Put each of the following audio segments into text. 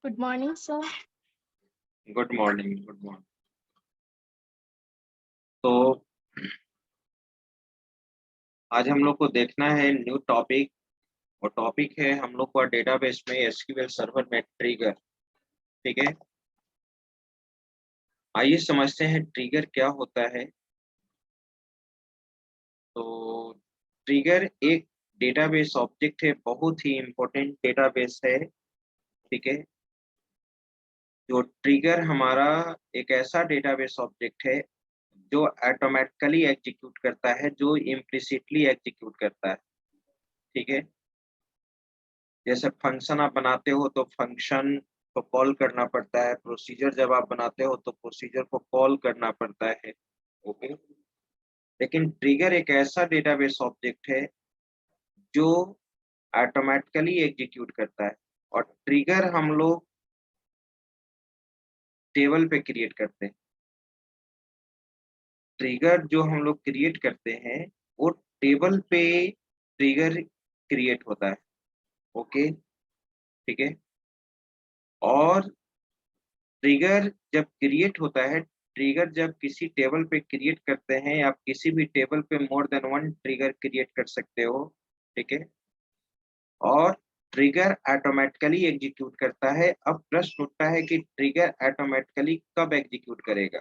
Good morning, sir. Good morning. Good morning. तो आज हम लोग को देखना है न्यू टॉपिक। और टॉपिक है हम लोग का डेटाबेस में एसक्यूएल सर्वर में ट्रिगर। ठीक है, आइए समझते हैं ट्रिगर क्या होता है। तो ट्रिगर एक डेटाबेस ऑब्जेक्ट है, बहुत ही इम्पोर्टेंट डेटाबेस है। ठीक है, जो ट्रिगर हमारा एक ऐसा डेटाबेस ऑब्जेक्ट है जो ऑटोमेटिकली एग्जीक्यूट करता है, जो इम्प्लिसिटली एग्जीक्यूट करता है। ठीक है, जैसे फंक्शन आप बनाते हो तो फंक्शन को कॉल करना पड़ता है, प्रोसीजर जब आप बनाते हो तो प्रोसीजर को कॉल करना पड़ता है। ओके, लेकिन ट्रिगर एक ऐसा डेटाबेस ऑब्जेक्ट है जो ऑटोमेटिकली एग्जीक्यूट करता है। और ट्रिगर हम लोग टेबल पे क्रिएट करते हैं। ट्रिगर जो हम लोग क्रिएट करते हैं वो टेबल पे ट्रिगर क्रिएट होता है। ओके, ठीक है। और ट्रिगर जब क्रिएट होता है, ट्रिगर जब किसी टेबल पे क्रिएट करते हैं, आप किसी भी टेबल पे more than one trigger create कर सकते हो। ठीक है, और ट्रिगर ऑटोमेटिकली एग्जीक्यूट करता है। अब प्रश्न उठता है कि ट्रिगर ऑटोमेटिकली कब एग्जीक्यूट करेगा।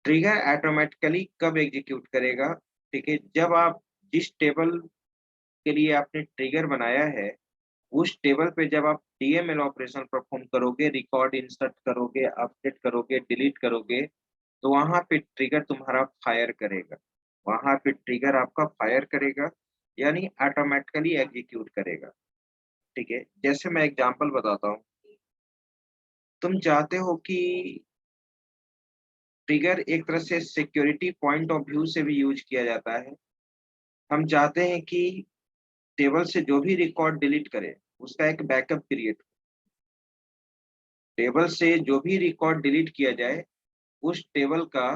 ट्रिगर ऑटोमेटिकली कब एग्जीक्यूट करेगा? ठीक है, जब आप जिस टेबल के लिए आपने ट्रिगर बनाया है उस टेबल पे जब आप डीएमएल ऑपरेशन परफॉर्म करोगे, रिकॉर्ड इंसर्ट करोगे, अपडेट करोगे, डिलीट करोगे, तो वहां पे ट्रिगर तुम्हारा फायर करेगा। वहां पे ट्रिगर आपका फायर करेगा, यानी ऑटोमेटिकली एग्जीक्यूट करेगा। ठीक है, जैसे मैं एग्जांपल बताता हूँ। तुम चाहते हो कि ट्रिगर एक तरह से सिक्योरिटी पॉइंट ऑफ व्यू से भी यूज किया जाता है। हम चाहते हैं कि टेबल से जो भी रिकॉर्ड डिलीट करे उसका एक बैकअप क्रिएट। टेबल से जो भी रिकॉर्ड डिलीट किया जाए उस टेबल का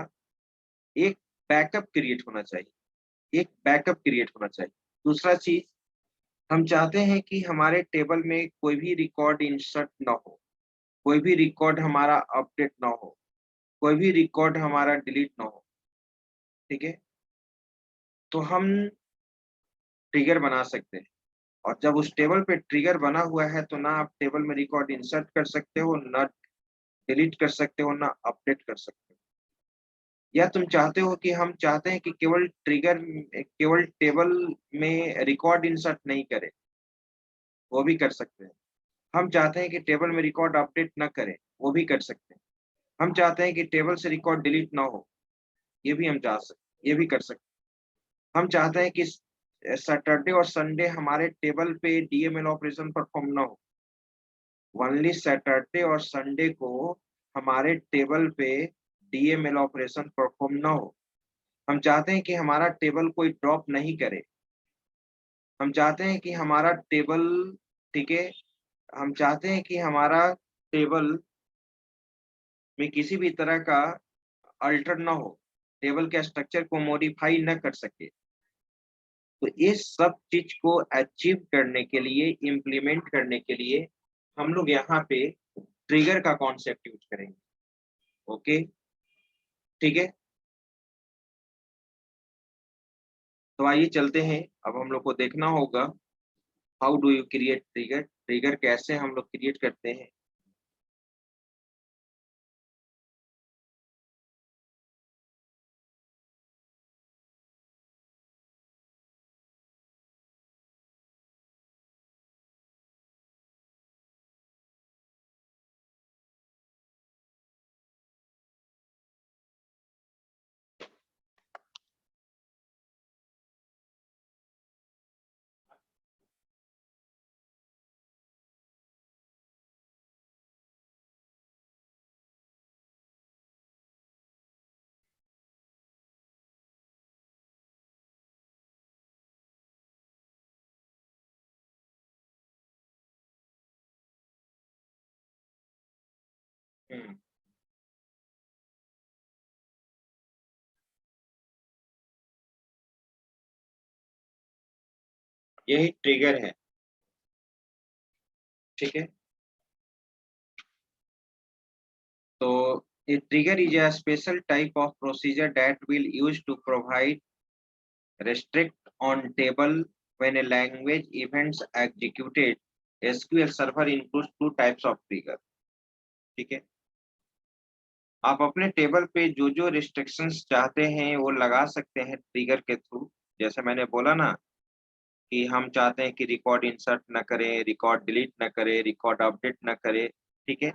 एक बैकअप क्रिएट होना चाहिए। एक बैकअप क्रिएट होना चाहिए। दूसरा चीज, हम चाहते हैं कि हमारे टेबल में कोई भी रिकॉर्ड इंसर्ट ना हो, कोई भी रिकॉर्ड हमारा अपडेट ना हो, कोई भी रिकॉर्ड हमारा डिलीट ना हो। ठीक है, तो हम ट्रिगर बना सकते हैं। और जब उस टेबल पे ट्रिगर बना हुआ है तो ना आप टेबल में रिकॉर्ड इंसर्ट कर सकते हो, ना डिलीट कर सकते हो, ना अपडेट कर सकते हो। या तुम चाहते हो कि हम चाहते हैं कि केवल ट्रिगर केवल टेबल में रिकॉर्ड इंसर्ट नहीं करे, वो भी कर सकते हैं। हम चाहते हैं कि टेबल में रिकॉर्ड अपडेट ना करें, वो भी कर सकते हैं। हम चाहते हैं कि टेबल से रिकॉर्ड डिलीट ना हो, ये भी कर सकते हैं। हम चाहते हैं कि सैटरडे और संडे हमारे टेबल पे डीएमएल ऑपरेशन परफॉर्म ना हो। ओनली सैटरडे और संडे को हमारे टेबल पे डीएमएल ऑपरेशन परफॉर्म ना हो। हम चाहते हैं कि हमारा टेबल कोई ड्रॉप नहीं करे। हम चाहते हैं कि हमारा टेबल, ठीक है, हम चाहते हैं कि हमारा टेबल में किसी भी तरह का अल्टर ना हो, टेबल के स्ट्रक्चर को मॉडिफाई न कर सके। तो इस सब चीज को अचीव करने के लिए, इम्प्लीमेंट करने के लिए हम लोग यहाँ पे ट्रिगर का कॉन्सेप्ट यूज करेंगे। ओके, ठीक है। तो आइए चलते हैं। अब हम लोग को देखना होगा how do you create trigger, trigger कैसे हम लोग क्रिएट करते हैं। हम्म, यही ट्रिगर है। ठीक है, तो a trigger is a special type of procedure that will use to provide restrict on table when a language events executed. SQL server includes two types of trigger. ठीक है, आप अपने टेबल पे जो जो रिस्ट्रिक्शंस चाहते हैं वो लगा सकते हैं ट्रिगर के थ्रू। जैसे मैंने बोला ना कि हम चाहते हैं कि रिकॉर्ड इंसर्ट ना करें, रिकॉर्ड डिलीट ना करें, रिकॉर्ड अपडेट ना करें, ठीक है?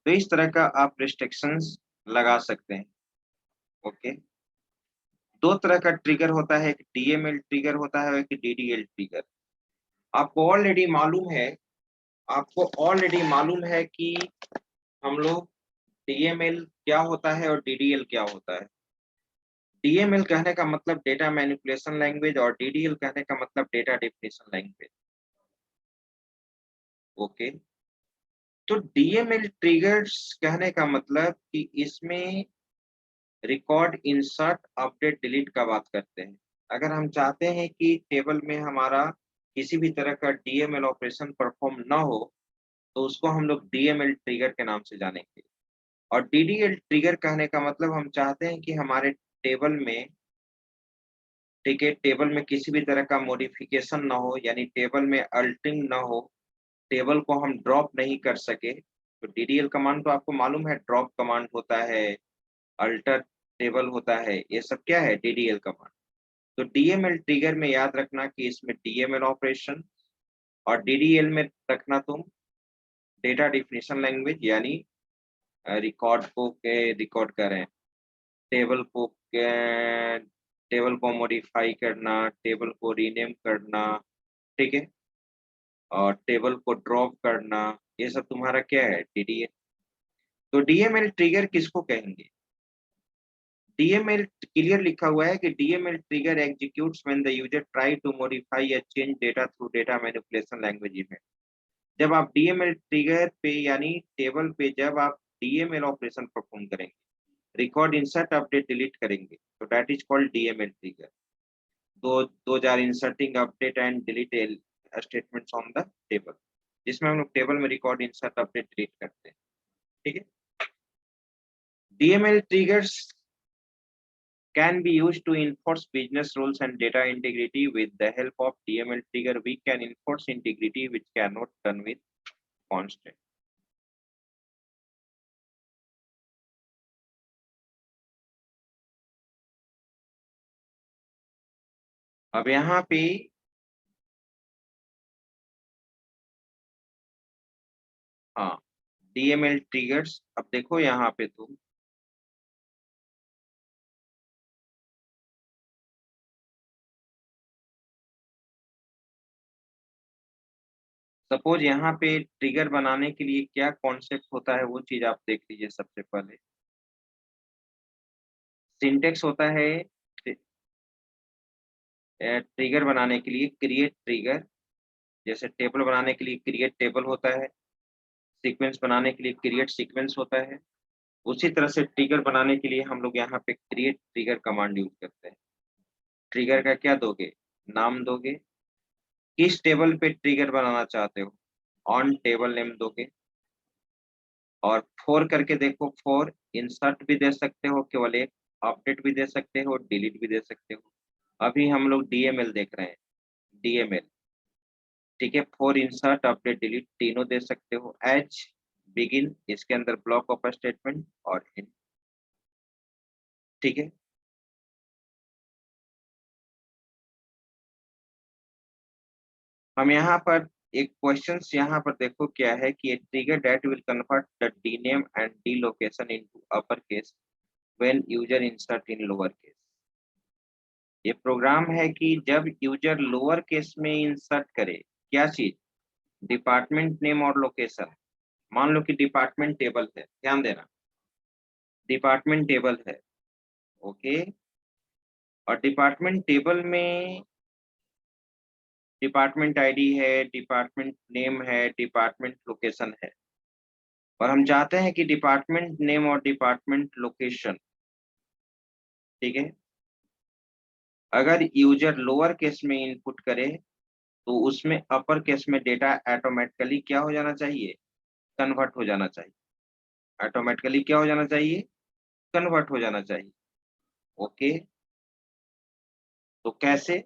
तो इस तरह का आप रिस्ट्रिक्शंस लगा सकते हैं। ओके, दो तरह का ट्रिगर होता है, एक डीएमएल ट्रिगर होता है और एक डीडीएल ट्रिगर। आपको ऑलरेडी मालूम है, आपको ऑलरेडी मालूम है कि हम लोग डीएमएल क्या होता है और डीडीएल क्या होता है। डीएमएल कहने का मतलब डेटा मैनिपुलेशन लैंग्वेज और डीडीएल कहने का मतलब डेटा डेफिनेशन लैंग्वेज। ओके, तो डीएमएल ट्रिगर्स कहने का मतलब कि इसमें रिकॉर्ड इंसर्ट अपडेट डिलीट का बात करते हैं। अगर हम चाहते हैं कि टेबल में हमारा किसी भी तरह का डीएमएल ऑपरेशन परफॉर्म ना हो, तो उसको हम लोग डीएमएल ट्रिगर के नाम से जानेंगे। और डीडीएल ट्रिगर कहने का मतलब हम चाहते हैं कि हमारे टेबल में, ठीक है, टेबल में किसी भी तरह का मॉडिफिकेशन ना हो, यानी टेबल में अल्टरिंग ना हो, टेबल को हम ड्रॉप नहीं कर सके। तो डीडीएल कमांड तो आपको मालूम है, ड्रॉप कमांड होता है, अल्टर टेबल होता है, ये सब क्या है? DDL command. तो डीएमएल ट्रिगर में याद रखना कि इसमें डीएमएल ऑपरेशन, और डीडीएल में रखना तुम डेटा डेफिनेशन लैंग्वेज, यानी रिकॉर्ड को के रिकॉर्ड करें, टेबल को टेबल को मॉडिफाई करना, टेबल को रीनेम करना, ठीक है, और टेबल को ड्रॉप करना, ये सब तुम्हारा क्या है? डीडीएल। तो डीएमएल ट्रिगर किसको कहेंगे? डीएमएल क्लियर लिखा हुआ है कि DML trigger executes when the user try to modify या change data through data manipulation language event. जब आप डीएमएल ट्रिगर पे यानी टेबल पे जब आप डीएमएल ऑपरेशन परफॉर्म करेंगे, रिकॉर्ड इंसर्ट अपडेट डिलीट करेंगे, तो that is called DML trigger. those are inserting update and delete statements on the table, जिसमें हम लोग टेबल में रिकॉर्ड इंसर्ट अपडेट डिलीट करते हैं। ठीक है, DML triggers can be used to enforce business rules and data integrity. With the help of DML trigger, we can enforce integrity which cannot done with constant. अब यहाँ पे हाँ, DML triggers, अब देखो यहाँ पे तुम सपोज यहाँ पे ट्रिगर बनाने के लिए क्या कॉन्सेप्ट होता है वो चीज आप देख लीजिए। सबसे पहले सिंटेक्स होता है ट्रिगर बनाने के लिए क्रिएट ट्रिगर, जैसे टेबल बनाने के लिए क्रिएट टेबल होता है, सीक्वेंस बनाने के लिए क्रिएट सीक्वेंस होता है। उसी तरह से ट्रिगर बनाने के लिए हम लोग यहाँ पे क्रिएट ट्रिगर कमांड यूज करते हैं। ट्रिगर का क्या दोगे? नाम दोगे, किस टेबल पे ट्रिगर बनाना चाहते हो, ऑन टेबल नेम दोगे, और फोर करके देखो, फोर इंसर्ट भी दे सकते हो केवल एक, अपडेट भी दे सकते हो, डिलीट भी दे सकते हो। अभी हम लोग डीएमएल देख रहे हैं, डीएमएल, ठीक है, फोर इंसर्ट अपडेट डिलीट तीनों दे सकते हो। एच बिगिन, इसके अंदर ब्लॉक ऑफ स्टेटमेंट और एंड, ठीक है। हम यहाँ पर एक क्वेश्चंस यहाँ पर देखो क्या है कि a trigger that will convert the dname and delocation into uppercase when user insert in lower case। ये प्रोग्राम है कि जब यूजर लोअर केस में इंसर्ट करे क्या चीज, डिपार्टमेंट नेम और लोकेशन। मान लो कि डिपार्टमेंट टेबल है, ध्यान देना, डिपार्टमेंट टेबल है, ओके, और डिपार्टमेंट टेबल में डिपार्टमेंट आईडी है, डिपार्टमेंट नेम है, डिपार्टमेंट लोकेशन है, और हम चाहते हैं कि डिपार्टमेंट नेम और डिपार्टमेंट लोकेशन, ठीक है, अगर यूजर लोअर केस में इनपुट करे तो उसमें अपर केस में डेटा ऑटोमेटिकली क्या हो जाना चाहिए? कन्वर्ट हो जाना चाहिए। ऑटोमेटिकली क्या हो जाना चाहिए, कन्वर्ट हो जाना चाहिए। ओके, तो कैसे?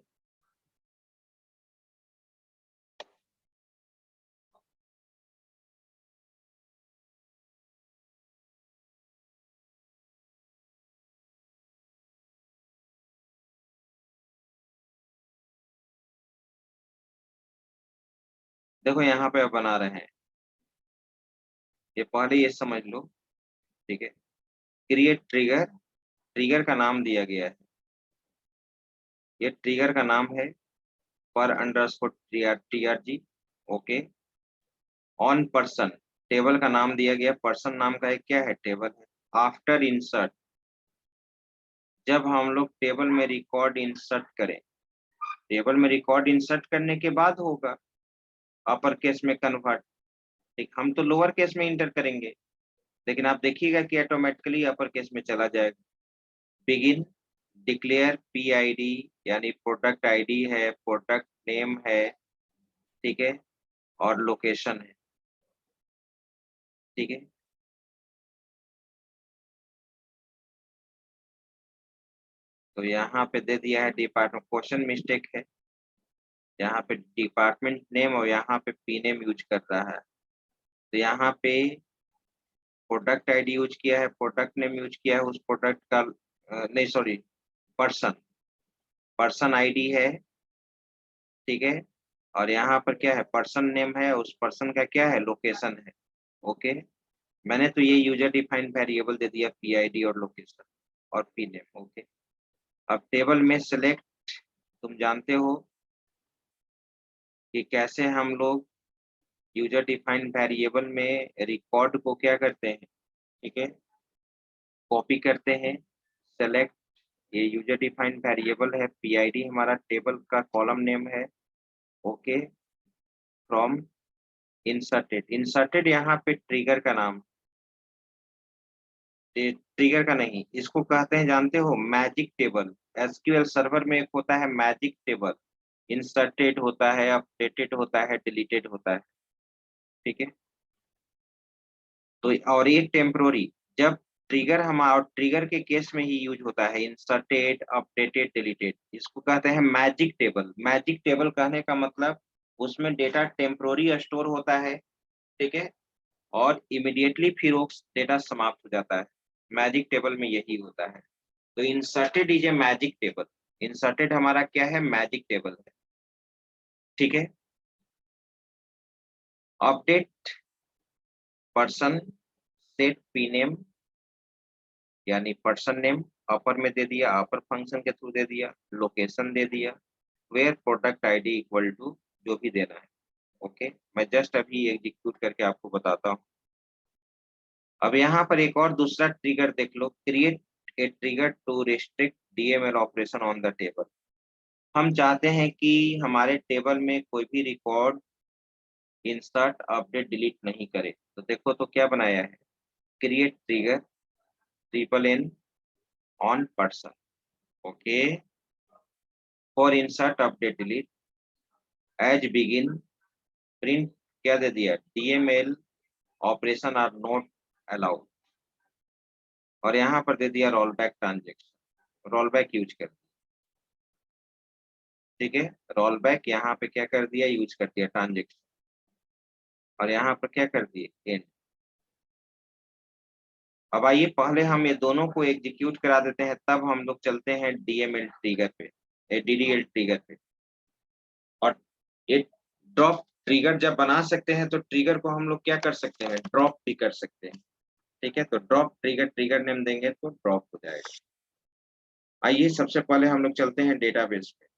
देखो यहाँ पे अब बना रहे हैं, ये पहले ये समझ लो। ठीक है, क्रिएट ट्रिगर, ट्रिगर का नाम दिया गया है, ये ट्रिगर का नाम है पर underscore TRG. Okay, on person, table का नाम दिया गया, पर्सन नाम का एक क्या है, टेबल है। आफ्टर इंसर्ट, जब हम लोग टेबल में रिकॉर्ड इंसर्ट करें, टेबल में रिकॉर्ड इंसर्ट करने के बाद होगा अपर केस में कन्वर्ट। ठीक, हम तो लोअर केस में इंटर करेंगे, लेकिन आप देखिएगा कि ऑटोमेटिकली अपर केस में चला जाएगा। बिगिन, डिक्लेयर पीआईडी, यानी प्रोडक्ट आईडी है, प्रोडक्ट नेम है, ठीक है, और लोकेशन है। ठीक है, तो यहाँ पे दे दिया है डिपार्टमेंट, क्वेश्चन मिस्टेक है, यहाँ पे डिपार्टमेंट नेम और यहाँ पे पी नेम यूज कर रहा है। तो यहाँ पे प्रोडक्ट आईडी यूज किया है, प्रोडक्ट नेम यूज किया है, उस प्रोडक्ट का नहीं सॉरी, पर्सन, पर्सन आईडी है। ठीक है, और यहाँ पर क्या है, पर्सन नेम है, उस पर्सन का क्या है, लोकेशन है। ओके, मैंने तो ये यूजर डिफाइंड वेरिएबल दे दिया, पीआईडी और लोकेशन और पी नेम। ओके, अब टेबल में सेलेक्ट, तुम जानते हो कि कैसे हम लोग यूजर डिफाइंड वेरिएबल में रिकॉर्ड को क्या करते हैं। ठीक है, कॉपी करते हैं, सेलेक्ट, ये यूजर डिफाइंड वेरिएबल है, पीआईडी हमारा टेबल का कॉलम नेम है। ओके, फ्रॉम इंसर्टेड, इंसर्टेड यहाँ पे ट्रिगर का नाम, ट्रिगर का नहीं, इसको कहते हैं, जानते हो, मैजिक टेबल। एसक्यूएल सर्वर में एक होता है मैजिक टेबल, इंसर्टेड होता है, अपडेटेड होता है, डिलीटेड होता है। ठीक है, तो और ये टेम्पोररी, जब ट्रिगर हम, और ट्रिगर के केस में ही यूज होता है, इंसर्टेड, अपडेटेड, डिलीटेड, इसको कहते हैं मैजिक टेबल। मैजिक टेबल कहने का मतलब उसमें डेटा टेम्पोररी स्टोर होता है। ठीक है, और इमिडिएटली फिर वो डेटा समाप्त हो जाता है, मैजिक टेबल में यही होता है। तो inserted is a magic table, inserted हमारा क्या है, मैजिक टेबल है। ठीक है, update person, set P name, यानी पर्सन नेम अपर में दे दिया, अपर फंक्शन के थ्रू दे दिया, लोकेशन दे दिया, where product ID equal to जो भी देना है। ओके, मैं जस्ट अभी एग्जीक्यूट करके आपको बताता हूँ। अब यहाँ पर एक और दूसरा ट्रिगर देख लो, create a trigger to restrict DML operation on the table. हम चाहते हैं कि हमारे टेबल में कोई भी रिकॉर्ड इंसर्ट, अपडेट, डिलीट नहीं करे। तो देखो तो क्या बनाया है, create trigger triple N on person. Okay, for insert, update, delete, as begin, print, क्या दे दिया, DML operation are not allowed, और यहाँ पर दे दिया roll back transaction, roll back use कर। ठीक है, रोल बैक यहाँ पे क्या कर दिया, यूज कर दिया ट्रांजेक्शन, और यहाँ पर क्या कर दिए, एंड। अब आइए पहले हम ये दोनों को एग्जीक्यूट करा देते हैं, तब हम लोग चलते हैं डीएमएल ट्रिगर पे, डीडीएल ट्रिगर पे। और ये ड्रॉप ट्रिगर जब बना सकते हैं तो ट्रिगर को हम लोग क्या कर सकते हैं, ड्रॉप भी कर सकते हैं। ठीक है, तो ड्रॉप ट्रिगर, ट्रिगर नेम देंगे तो ड्रॉप हो जाएगा। आइए सबसे पहले हम लोग चलते हैं डेटाबेस पे।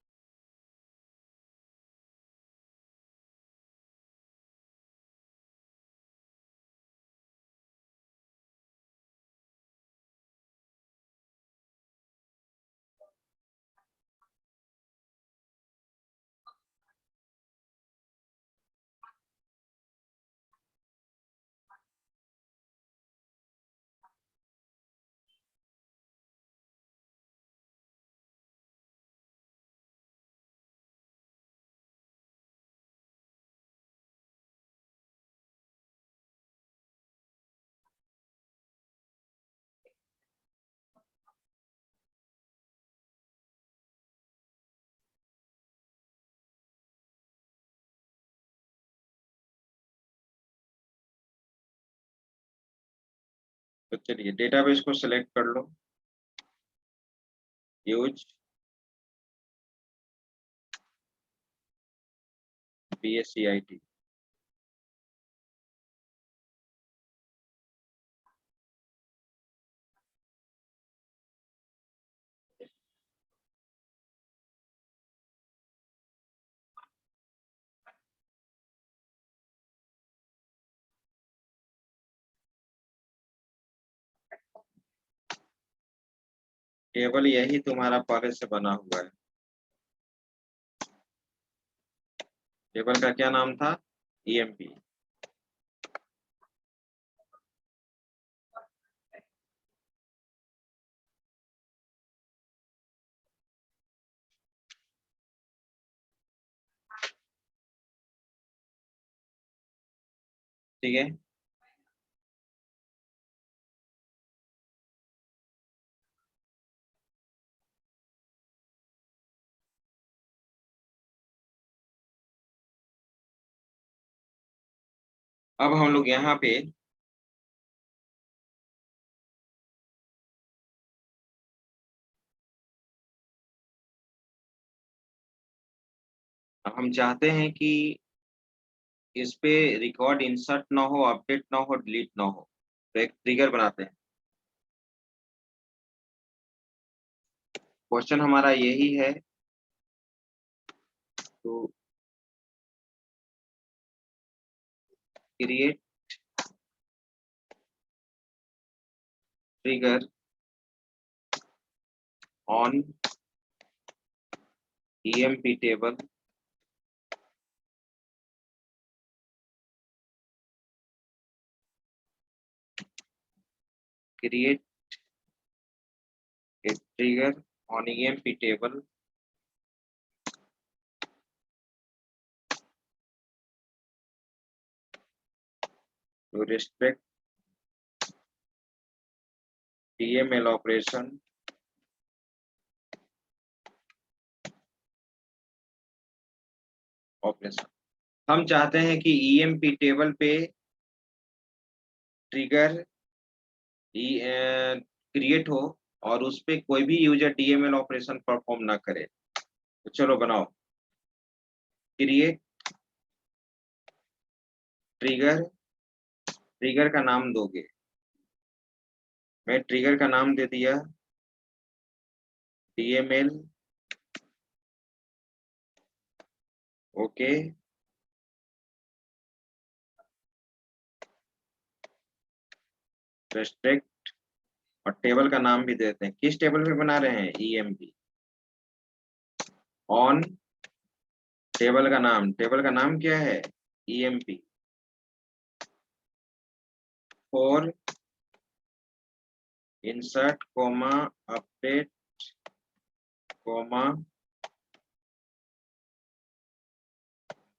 तो चलिए डेटाबेस को सिलेक्ट कर लो, यूज BSCIT। टेबल यही तुम्हारा पहले से बना हुआ है। टेबल का क्या नाम था? EMP। ठीक है, अब हम लोग यहाँ पे हम चाहते हैं कि इस पे रिकॉर्ड इंसर्ट ना हो, अपडेट ना हो, डिलीट ना हो, तो एक ट्रिगर बनाते हैं। क्वेश्चन हमारा यही है, तो create trigger on EMP table create a trigger on EMP table to restrict DML operation हम चाहते हैं कि EMP टेबल पे ट्रिगर क्रिएट हो और उस पे कोई भी यूजर DML ऑपरेशन परफॉर्म ना करे। तो चलो बनाओ, क्रिएट ट्रिगर, ट्रिगर का नाम दोगे, मैं ट्रिगर का नाम दे दिया DML। ओके, रेस्ट्रिक्ट, और टेबल का नाम भी देते हैं। किस टेबल पे बना रहे हैं? EMP ऑन, टेबल का नाम क्या है? EMP for insert comma update comma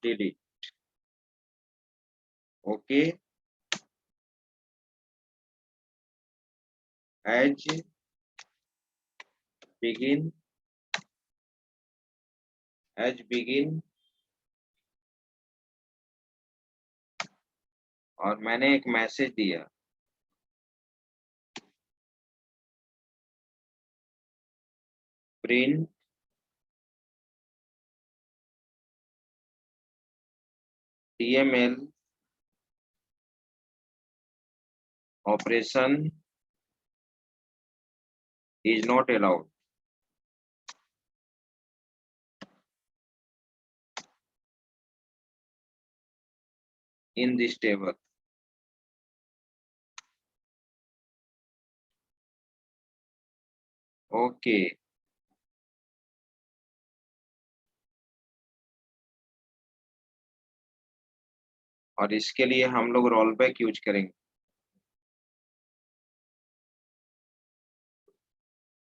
delete. Okay, as begin, as begin, और मैंने एक मैसेज दिया, print DML operation is not allowed in this table। Okay, और इसके लिए हम लोग रोल बैक यूज करेंगे।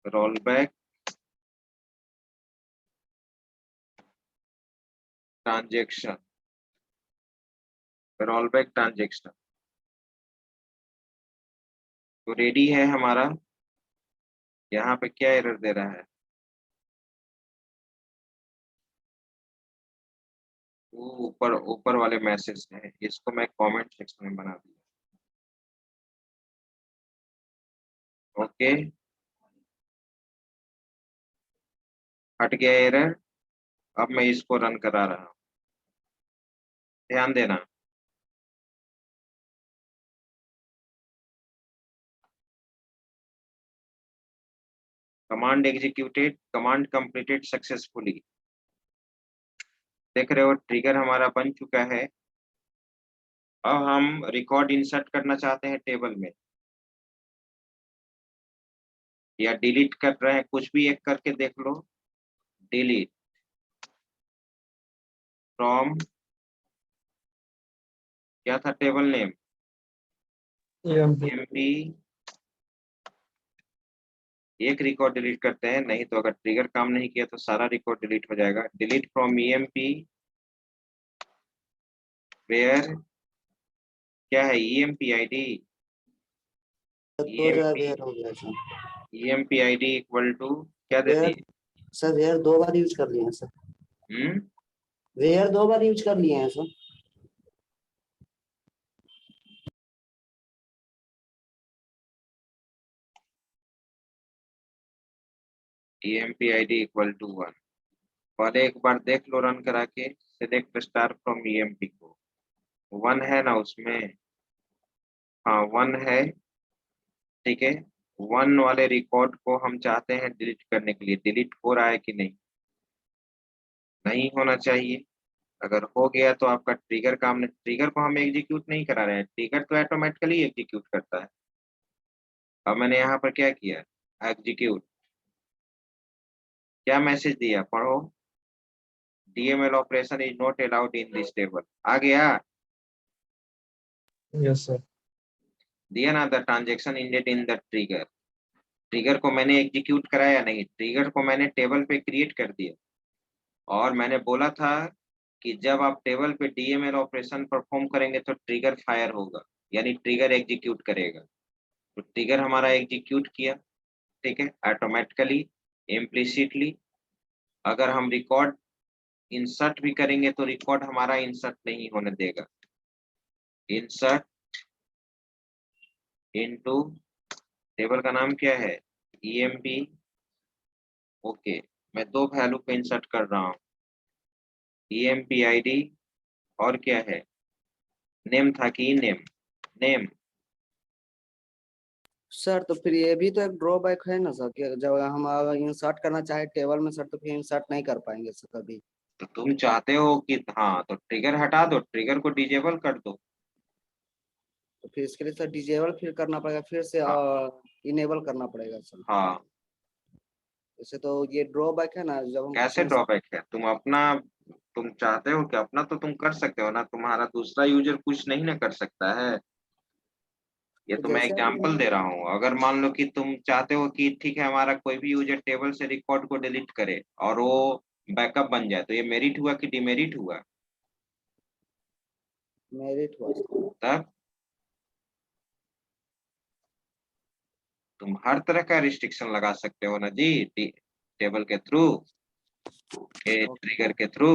Roll back transaction, roll back transaction तो रेडी है हमारा। यहाँ पे क्या एरर दे रहा है? वो ऊपर ऊपर वाले मैसेज है, इसको मैं कमेंट सेक्शन में बना दिया। ओके, हट गया एरर। अब मैं इसको रन करा रहा हूँ, ध्यान देना। Command executed, command completed successfully. देख रहे हो ट्रिगर हमारा बन चुका है। अब हम रिकॉर्ड इंसर्ट करना चाहते हैं टेबल में, या डिलीट कर रहे हैं, कुछ भी एक करके देख लो। डिलीट फ्रॉम, क्या था टेबल नेम, एमपी। एक रिकॉर्ड डिलीट करते हैं, नहीं तो अगर ट्रिगर काम नहीं किया तो सारा रिकॉर्ड डिलीट हो जाएगा। डिलीट फ्रॉम ईएमपी वेयर, क्या है ईएमपी आईडी, दो जगह वेयर हो गया sir. EMP ID equal to क्या देती वेयर, है? सर वेयर 2 बार यूज कर लिए हैं सर। वेयर 2 बार यूज कर लिए हैं sir. EMP ID equal to 1। पहले एक बार देख लो रन करा के, सिलेक्ट स्टार फ्रॉम ईएमपी को। 1 है ना उसमें? हाँ 1 है, ठीक है। 1 वाले रिकॉर्ड को हम चाहते हैं डिलीट करने के लिए। डिलीट हो रहा है कि नहीं? नहीं होना चाहिए। अगर हो गया तो आपका ट्रिगर काम नहीं, ट्रिगर को हम एग्जीक्यूट नहीं करा रहे हैं, ट्रिगर तो ऑटोमेटिकली एग्जीक्यूट करता है। अब मैंने यहाँ पर क्या किया, एग्जीक्यूट, क्या मैसेज दिया पढ़ो। DML operation is not allowed in this table, आ गया? Yes sir. दिया ना, the transaction ended in the trigger. Trigger को मैंने एग्जीक्यूट कराया नहीं, ट्रिगर को मैंने टेबल पे क्रिएट कर दिया। और मैंने बोला था कि जब आप टेबल पे डीएमएल ऑपरेशन परफॉर्म करेंगे तो ट्रिगर फायर होगा, यानी ट्रिगर एग्जीक्यूट करेगा। तो ट्रिगर हमारा एग्जीक्यूट किया, ठीक है, ऑटोमेटिकली, इम्प्लिसिटली। अगर हम रिकॉर्ड इंसर्ट भी करेंगे तो रिकॉर्ड हमारा इंसर्ट नहीं होने देगा। इंसर्ट इनटू, टेबल का नाम क्या है, ईएमपी। ओके, मैं 2 वैल्यू को इंसर्ट कर रहा हूँ, ईएमपी आईडी और क्या है, नेम था कि नेम, नेम। सर तो फिर ये भी तो एक ड्रॉबैक है ना सर, कि जब हम अगर इंसर्ट करना चाहे टेबल में सर तो फिर इंसर्ट नहीं कर पाएंगे सर कभी। तो तुम चाहते हो कि हाँ, तो ट्रिगर हटा दो, ट्रिगर को डिजेबल कर दो। तो फिर इसके लिए सर डिजेबल फिर करना पड़ेगा, फिर से हाँ इनेबल करना पड़ेगा सर। हाँ। वैसे तो ये ड्रॉबैक है ना, जब हम कैसे ड्रॉबैक है? तुम अपना, तुम चाहते हो कि अपना तो तुम कर सकते हो ना, तुम्हारा दूसरा यूजर कुछ नहीं ना कर सकता है। ये तो तो मैं जैसे एग्जांपल दे रहा हूँ। अगर मान लो कि तुम चाहते हो कि ठीक है हमारा कोई भी यूजर टेबल से रिकॉर्ड को डिलीट करे और वो बैकअप बन जाए, तो ये मेरिट हुआ कि डिमेरिट हुआ? मेरिट हुआ सर। तब तुम हर तरह का रिस्ट्रिक्शन लगा सकते हो ना जी, टेबल के थ्रू, ट्रिगर के through.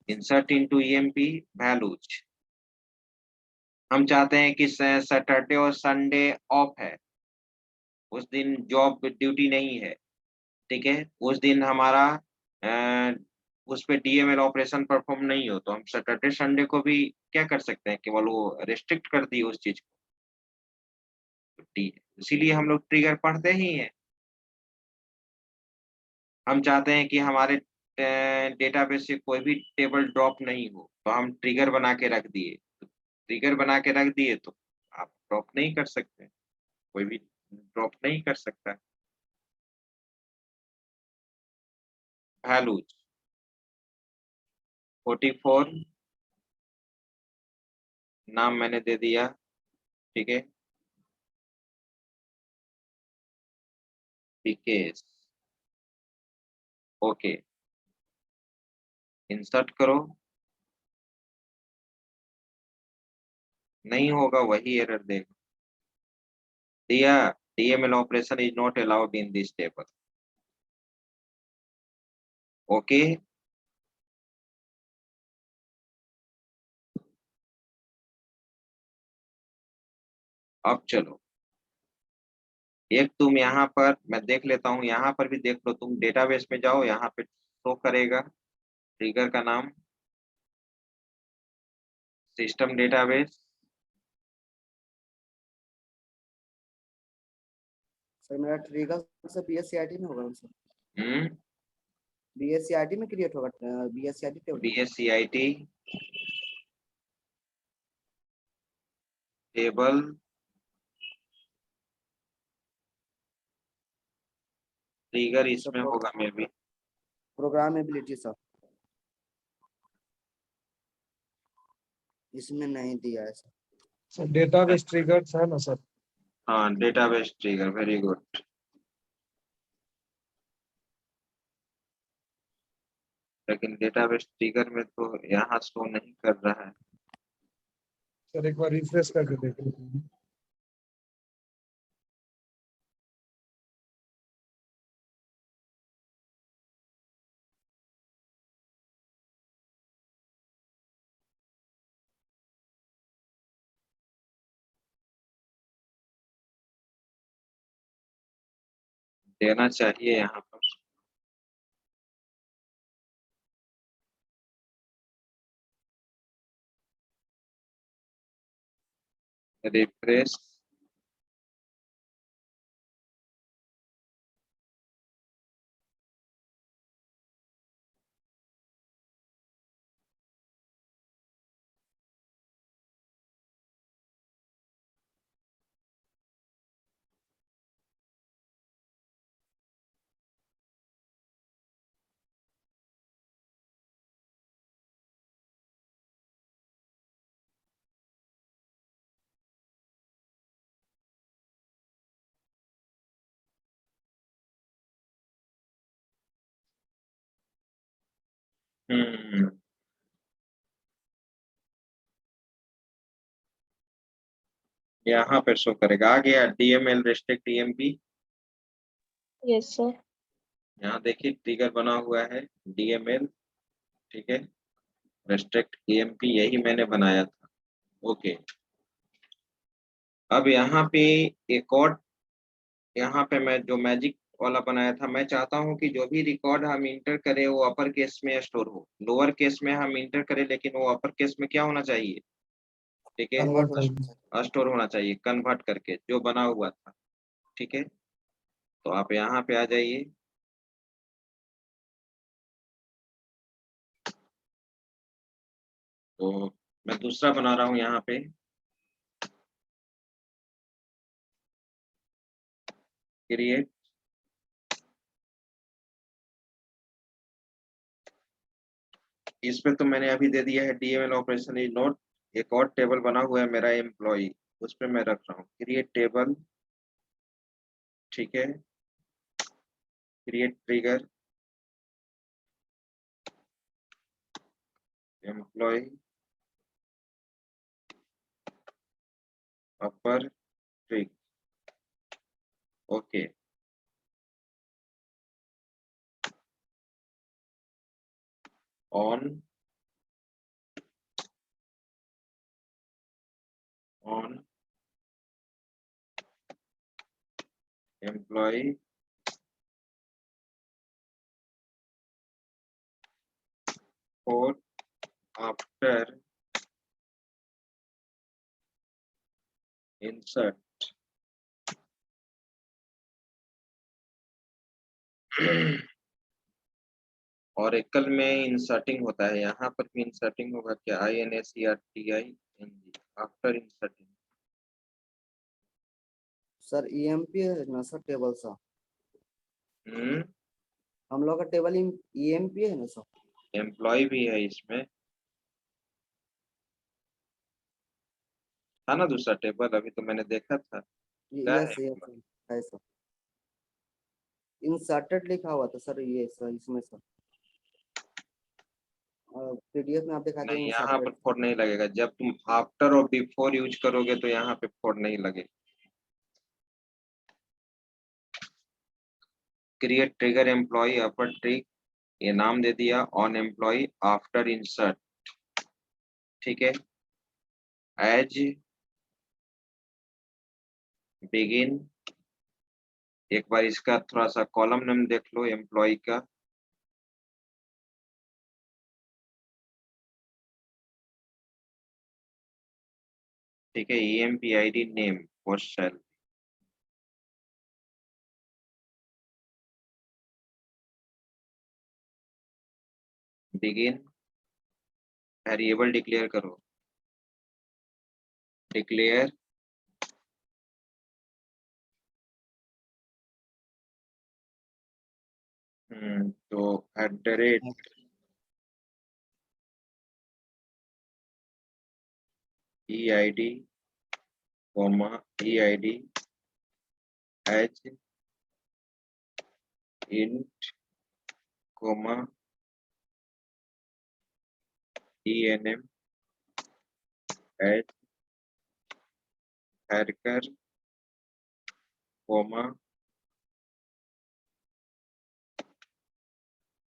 Insert into EMP values, हम चाहते हैं कि सैटरडे और संडे ऑफ है, उस दिन जॉब ड्यूटी नहीं है, ठीक है, उस दिन हमारा उस पे डीएमएल ऑपरेशन परफॉर्म नहीं हो, तो हम सैटरडे संडे को भी क्या कर सकते हैं, केवल वो रेस्ट्रिक्ट कर दी उस चीज को। इसीलिए हम लोग ट्रिगर पढ़ते ही हैं। हम चाहते हैं कि हमारे डेटाबेस से कोई भी टेबल ड्रॉप नहीं हो, तो हम ट्रिगर बना के रख दिए। ट्रिगर बना के रख दिए तो आप ड्रॉप नहीं कर सकते, कोई भी ड्रॉप नहीं कर सकता। वैल्यूज 44 नाम मैंने दे दिया, ठीक है, पीकेस। ओके, इंसर्ट करो, नहीं होगा, वही एरर देगा। दिया, DML operation is not allowed in this table. Okay, अब चलो एक तुम यहाँ पर, मैं देख लेता हूँ, यहाँ पर भी देख लो, तुम डेटाबेस में जाओ, यहाँ पे शो करेगा ट्रिगर का नाम, सिस्टम डेटाबेस। सर मेरा ट्रिगर सर BSCID में होगा सर, हम्म, BSCID में क्रिएट होगा, BSCID table. BSCIT table, trigger sir इसमें होगा मे बी। प्रोग्रामेबिलिटी सर, इसमें नहीं दिया है सर। सर डेटाबेस ट्रिगर्स है ना सर? हाँ, डेटाबेस ट्रिगर, वेरी गुड। लेकिन डेटाबेस ट्रिगर में तो यहाँ शो नहीं कर रहा है। सर एक बार रिफ्रेश करके देख लेते हैं। देना चाहिए यहाँ पर। रिफ्रेश। हम्म, यहाँ पर शो करेगा, आ गया DML restrict EMP। Yes sir. यहाँ देखिए ट्रिगर बना हुआ है DML, ठीक है, रेस्ट्रिक्ट EMP, यही मैंने बनाया था। ओके, अब यहाँ पे एक और, यहाँ पे मैं जो मैजिक वाला बनाया था, मैं चाहता हूँ कि जो भी रिकॉर्ड हम इंटर करें वो अपर केस में स्टोर हो, लोअर केस में हम इंटर करें लेकिन वो अपर केस में क्या होना चाहिए, ठीक है, कन्वर्ट Convert होना चाहिए। स्टोर होना चाहिए, कन्वर्ट करके जो बना हुआ था। ठीक है, तो आप यहाँ पे आ जाइए। तो मैं दूसरा बना रहा हूँ यहाँ पे, क्रिएट। इसमें तो मैंने अभी दे दिया है DML ऑपरेशन इज नोट। एक और टेबल बना हुआ है मेरा एम्प्लॉय, उस पे मैं रख रहा हूँ क्रिएट टेबल, ठीक है, create trigger employ upper trig. Okay, on on employ for after insert. और एकल में इंसर्टिंग होता है, यहाँ पर भी इंसर्टिंग होगा क्या, INSERTING after inserting. Sir EMP है ना सर टेबल सर, हम्म, हम लोग का टेबल EMP है ना सर। एम्प्लॉय भी है इसमें, था ना दूसरा टेबल, अभी तो मैंने देखा था, क्या है। यस यस है सर, इंसर्टेड लिखा हुआ था सर, ये सर इसमें सर PDF में आप दिखाते हैं नहीं, यहाँ पर इंसर्टेड। फोर नहीं लगेगा, जब तुम आफ्टर और बिफोर यूज करोगे तो यहाँ पे फोर नहीं लगेगा। क्रिएट ट्रिगर एम्प्लॉय अपर ट्रिग, ये नाम दे दिया, ऑन एम्प्लॉय आफ्टर इंसर्ट, ठीक है, एज बिगिन एक बार इसका थोड़ा सा कॉलम नेम देख लो एम्प्लॉय का। ठीक है, EMPID name post sal. Begin variable declare करो, डिक्लेयर तो @ EID EID as int ENM as varchar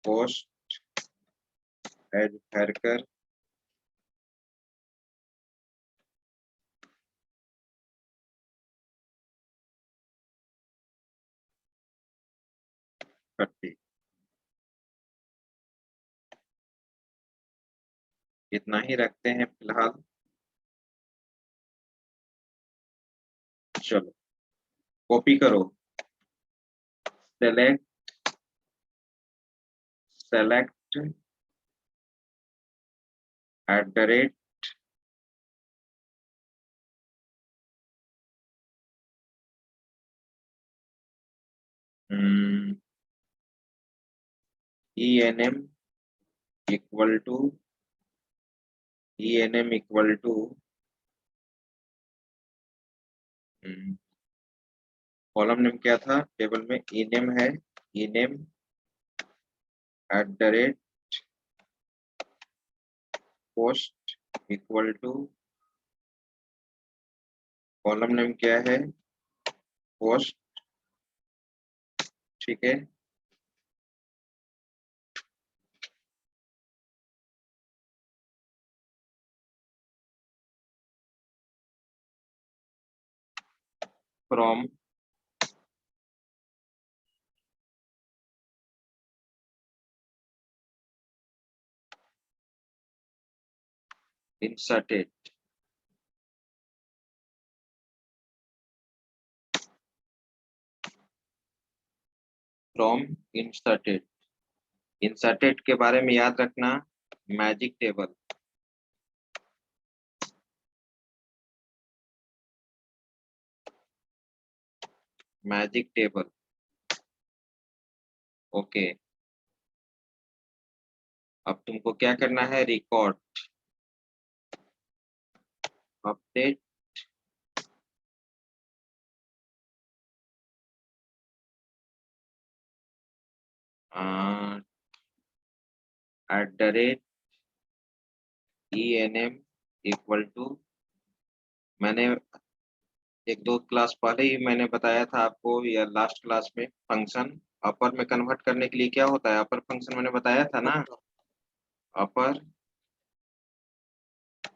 post as varchar करती। इतना ही रखते हैं फिलहाल। चलो कॉपी करो, select @ ENM equal to column name क्या था टेबल में, ename है, ename @ post equal to column name क्या है, पोस्ट। ठीक है, फ्रॉम inserted इंसर्टेड के बारे में याद रखना, मैजिक टेबल। ओके, अब तुमको क्या करना है, record update @enm equal to, मैंने एक दो क्लास पहले ही मैंने बताया था आपको, या लास्ट क्लास में, फंक्शन अपर में कन्वर्ट करने के लिए क्या होता है, अपर फंक्शन मैंने बताया था ना, अपर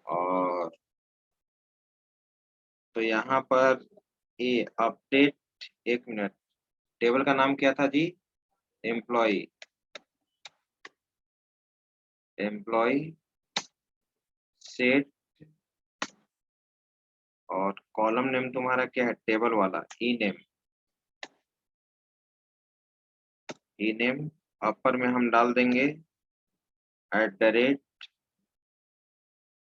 और तो यहाँ पर ये अपडेट, एक मिनट, टेबल का नाम क्या था जी, एम्प्लॉय सेट, और कॉलम नेम तुम्हारा क्या है, टेबल वाला ई नेम अपर में हम डाल देंगे @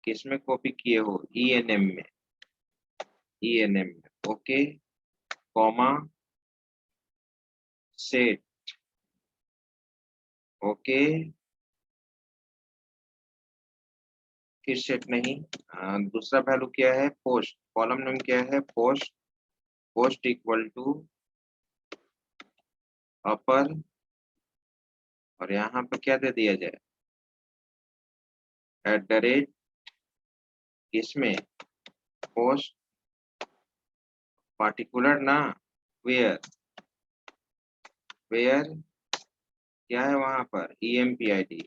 किसमें कॉपी किए हो, ENM में, ओके, कॉमा सेट, ओके, फिर सेट नहीं, दूसरा वैल्यू क्या है, पोस्ट, कॉलम नेम क्या है, पोस्ट इक्वल टू अपर, और यहाँ पे क्या दे दिया जाए, @ इसमें पोस्ट पार्टिकुलर ना, वेयर क्या है वहां पर, EMPID,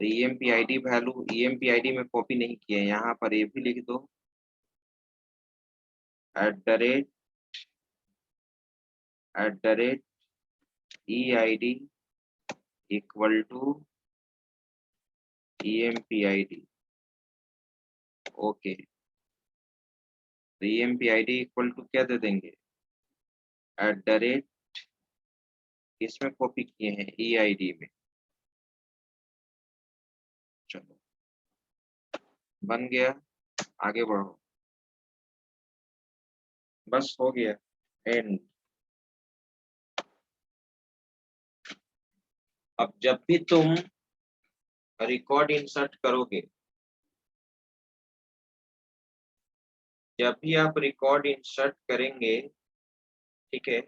तो EMPID वैल्यू EMPID में कॉपी नहीं किए, यहाँ पर ये भी लिख दो, @ @EID equal to EMPID। Okay, तो EMPID इक्वल टू क्या दे देंगे, @ इसमें कॉपी किए हैं EID में। चलो बन गया, आगे बढ़ो, बस हो गया, एंड। अब जब भी तुम रिकॉर्ड इंसर्ट करोगे, जब भी आप रिकॉर्ड इंसर्ट करेंगे, ठीक है,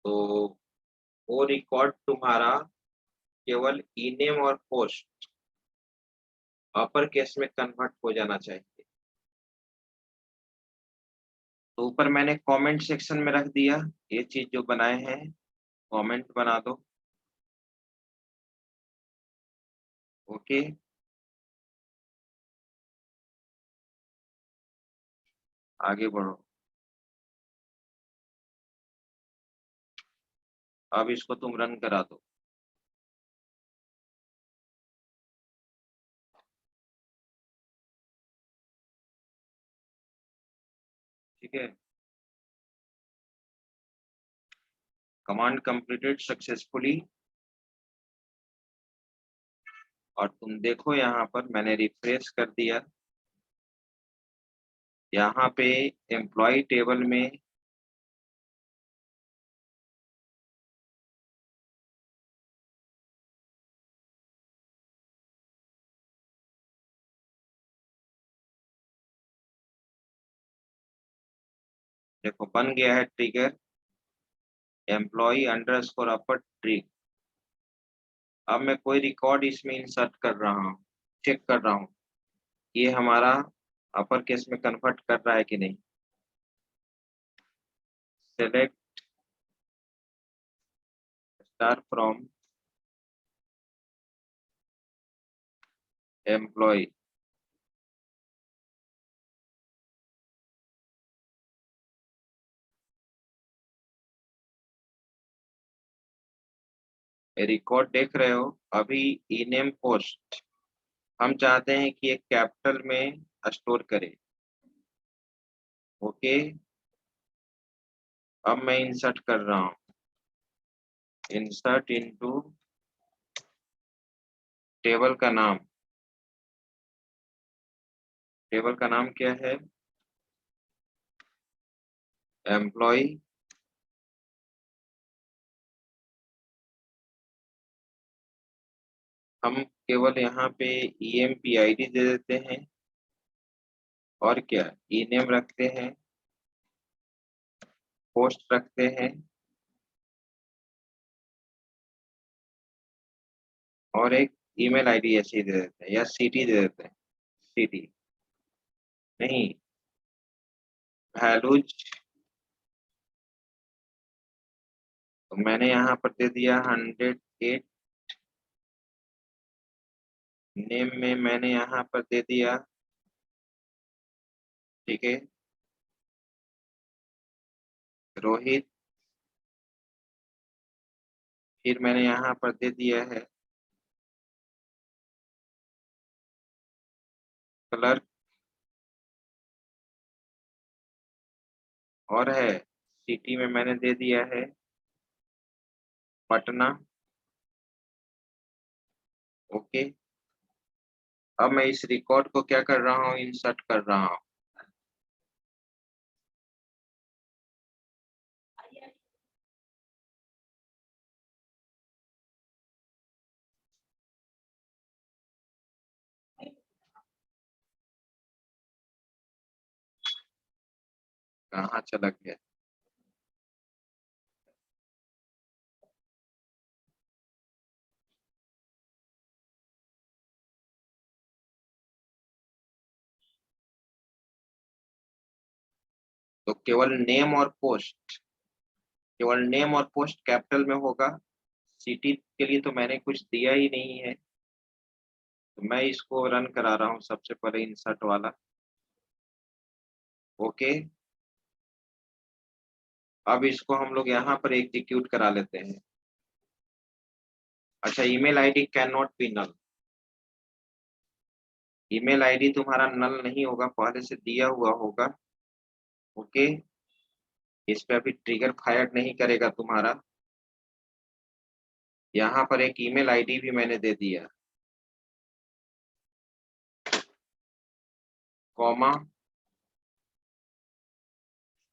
तो वो रिकॉर्ड तुम्हारा केवल ईनेम और पोस्ट अपर केस में कन्वर्ट हो जाना चाहिए। तो ऊपर मैंने कमेंट सेक्शन में रख दिया, ये चीज जो बनाए हैं कमेंट बना दो। ओके, आगे बढ़ो। अब इसको तुम रन करा दो। ठीक है, कमांड कंप्लीटेड सक्सेसफुली। और तुम देखो यहाँ पर मैंने रिफ्रेश कर दिया, यहाँ पे एम्प्लॉय टेबल में देखो बन गया है ट्रिगर employee_upper ट्रिग। अब मैं कोई रिकॉर्ड इसमें इंसर्ट कर रहा हूँ, चेक कर रहा हूँ ये हमारा अपर केस में कन्वर्ट कर रहा है कि नहीं। Select star from employ, record देख रहे हो। अभी ईनेम पोस्ट हम चाहते हैं कि एक कैपिटल में स्टोर करे। ओके, अब मैं इंसर्ट कर रहा हूँ, इंसर्ट इनटू टेबल का नाम, टेबल का नाम क्या है, एम्प्लॉय। हम केवल यहाँ पे EMPID दे देते हैं और क्या ईनेम रखते हैं, पोस्ट रखते हैं और एक ईमेल आईडी ऐसे ही दे देते हैं, या सिटी दे देते हैं, सिटी नहीं, वैल्यूज। तो मैंने यहाँ पर दे दिया 108, नेम में मैंने यहाँ पर दे दिया, ठीक है, रोहित। फिर मैंने यहाँ पर दे दिया है क्लर्क, और है सिटी में मैंने दे दिया है पटना। ओके, अब मैं इस रिकॉर्ड को क्या कर रहा हूँ, इंसर्ट कर रहा हूँ। कहाँ चला गया, तो केवल नेम और पोस्ट, केवल नेम और पोस्ट कैपिटल में होगा। सिटी के लिए तो मैंने कुछ दिया ही नहीं है, तो मैं इसको रन करा रहा हूँ सबसे पहले इंसर्ट वाला। ओके, अब इसको हम लोग यहाँ पर एग्जीक्यूट करा लेते हैं। अच्छा, email ID can not be null. Email ID तुम्हारा नल नहीं होगा, पहले से दिया हुआ होगा। ओके, इस पे अभी ट्रिगर फायर नहीं करेगा तुम्हारा। यहाँ पर एक ईमेल आईडी भी मैंने दे दिया, comma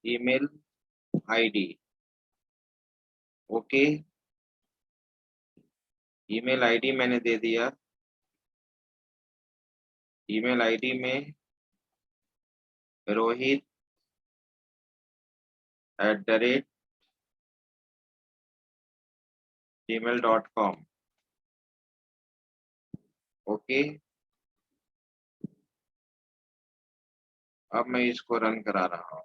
email ID. Okay, email ID मैंने दे दिया। ईमेल आईडी में रोहित @gmail.com। ओके, अब मैं इसको रन करा रहा हूँ।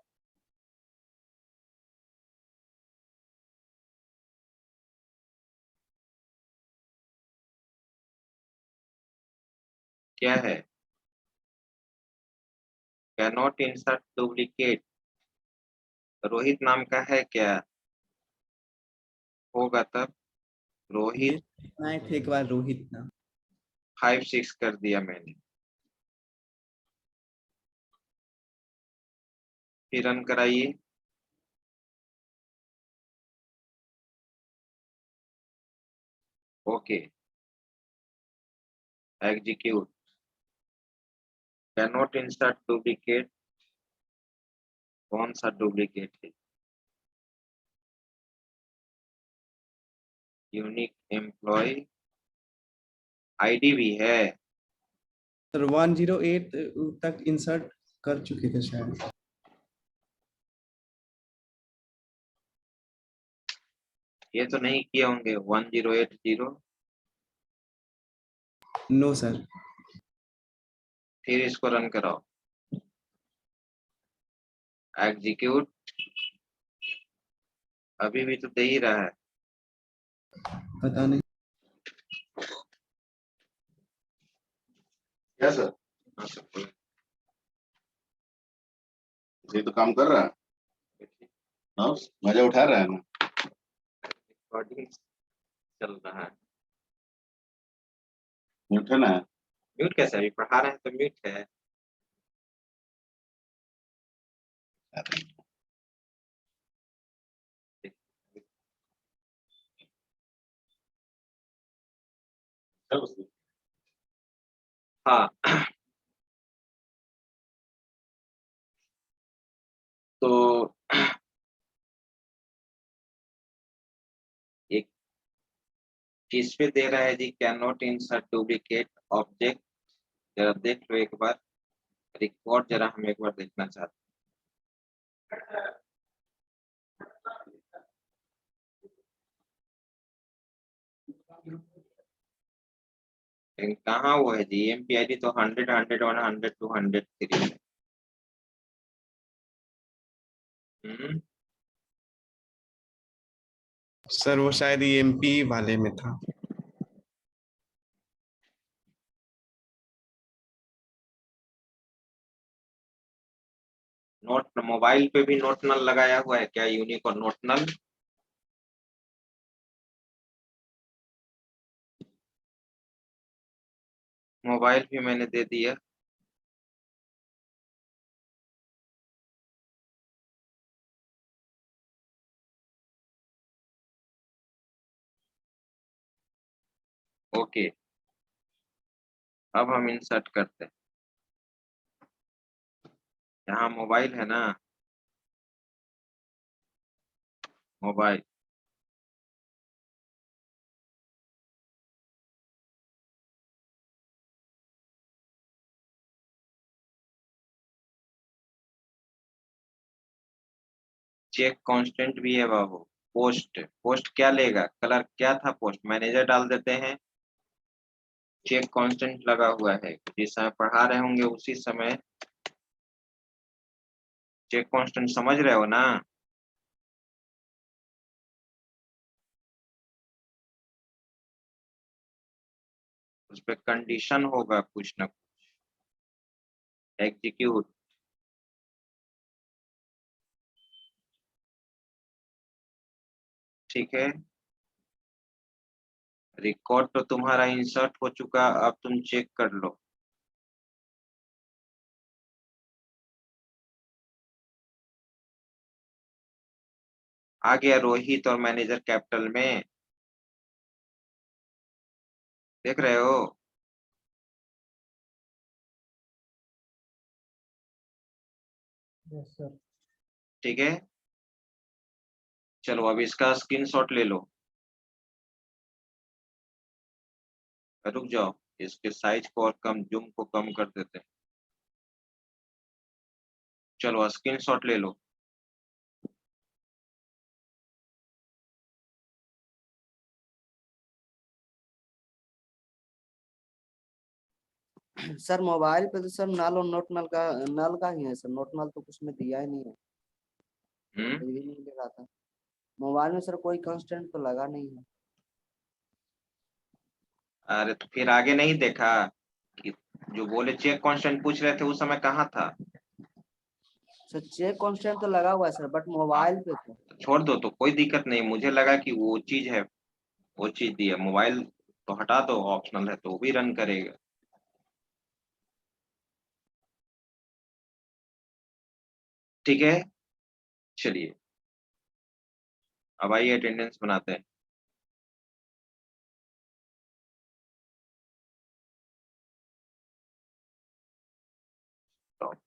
क्या है? Can not insert duplicate. Rohit नाम का है क्या? होगा तब रोहित नाइट एक बार रोहित ना 5-6 कर दिया मैंने, फिर रन कराइए। Okay, execute. Can not insert duplicate, कौन सा डुप्लीकेट है? यूनिक एम्प्लॉय आईडी भी है। सर 108 तक इंसर्ट कर चुके थे शायद। ये तो नहीं किए होंगे 1080। No sir. फिर इसको रन कराओ, एग्जीक्यूट। अभी भी तो दे ही रहा है। पता नहीं। क्या सर, हाँ, सब कोई ये तो काम कर रहा है ना, मजा उठा रहा है ना। रिकॉर्डिंग चल रहा है। म्यूट है ना। म्यूट कैसे? अभी पढ़ा रहे हैं तो म्यूट है। हाँ, तो एक किस पे दे रहा है जी? Can not insert duplicate object. जरा देख लो एक बार, रिकॉर्ड जरा हम एक बार देखना चाहते हैं। लेकिन कहाँ वो है जी? एमपीआईडी तो 100 100 100 200 3 है। सर वो शायद ईएमपी वाले में था। नोट मोबाइल पे भी नोट नल लगाया हुआ है क्या? यूनिक और नोट नल। मोबाइल भी मैंने दे दिया। ओके, अब हम इंसर्ट करते हैं। यहाँ मोबाइल है ना, मोबाइल। चेक कांस्टेंट भी है बाबू। पोस्ट, पोस्ट क्या लेगा? कलर क्या था? पोस्ट मैनेजर डाल देते हैं। चेक कांस्टेंट लगा हुआ है, जिस समय पढ़ा रहे होंगे उसी समय। चेक कांस्टेंट समझ रहे हो ना? उस पे कंडीशन होगा कुछ ना कुछ। एग्जीक्यूट। ठीक है, रिकॉर्ड तो तुम्हारा इंसर्ट हो चुका, अब तुम चेक कर लो। आ गया रोहित और मैनेजर कैपिटल में, देख रहे हो? Yes sir. ठीक है, चलो अब इसका स्क्रीनशॉट ले लो। रुक जाओ, इसके साइज को और कम, जूम को कम कर देते हैं। चलो स्क्रीनशॉट ले लो। सर मोबाइल पे तो सर नल और नल का ही है सर, नोट नल तो कुछ में दिया ही नहीं है, कुछ भी नहीं लगा था मोबाइल में सर, कोई कंस्टेंट तो लगा नहीं है। अरे तो फिर आगे नहीं देखा कि जो बोले चेक कांस्टेंट पूछ रहे थे उस समय कहाँ था? सर चेक कांस्टेंट तो लगा हुआ है सर, बट मोबाइल पे तो तो छोड़ दो, तो कोई दिक्कत नहीं, मुझे लगा कि वो चीज है, वो चीज दी है। मोबाइल तो हटा दो, ऑप्शनल है तो वो भी रन करेगा। ठीक है, चलिए अब आइए अटेंडेंस बनाते हैं। तो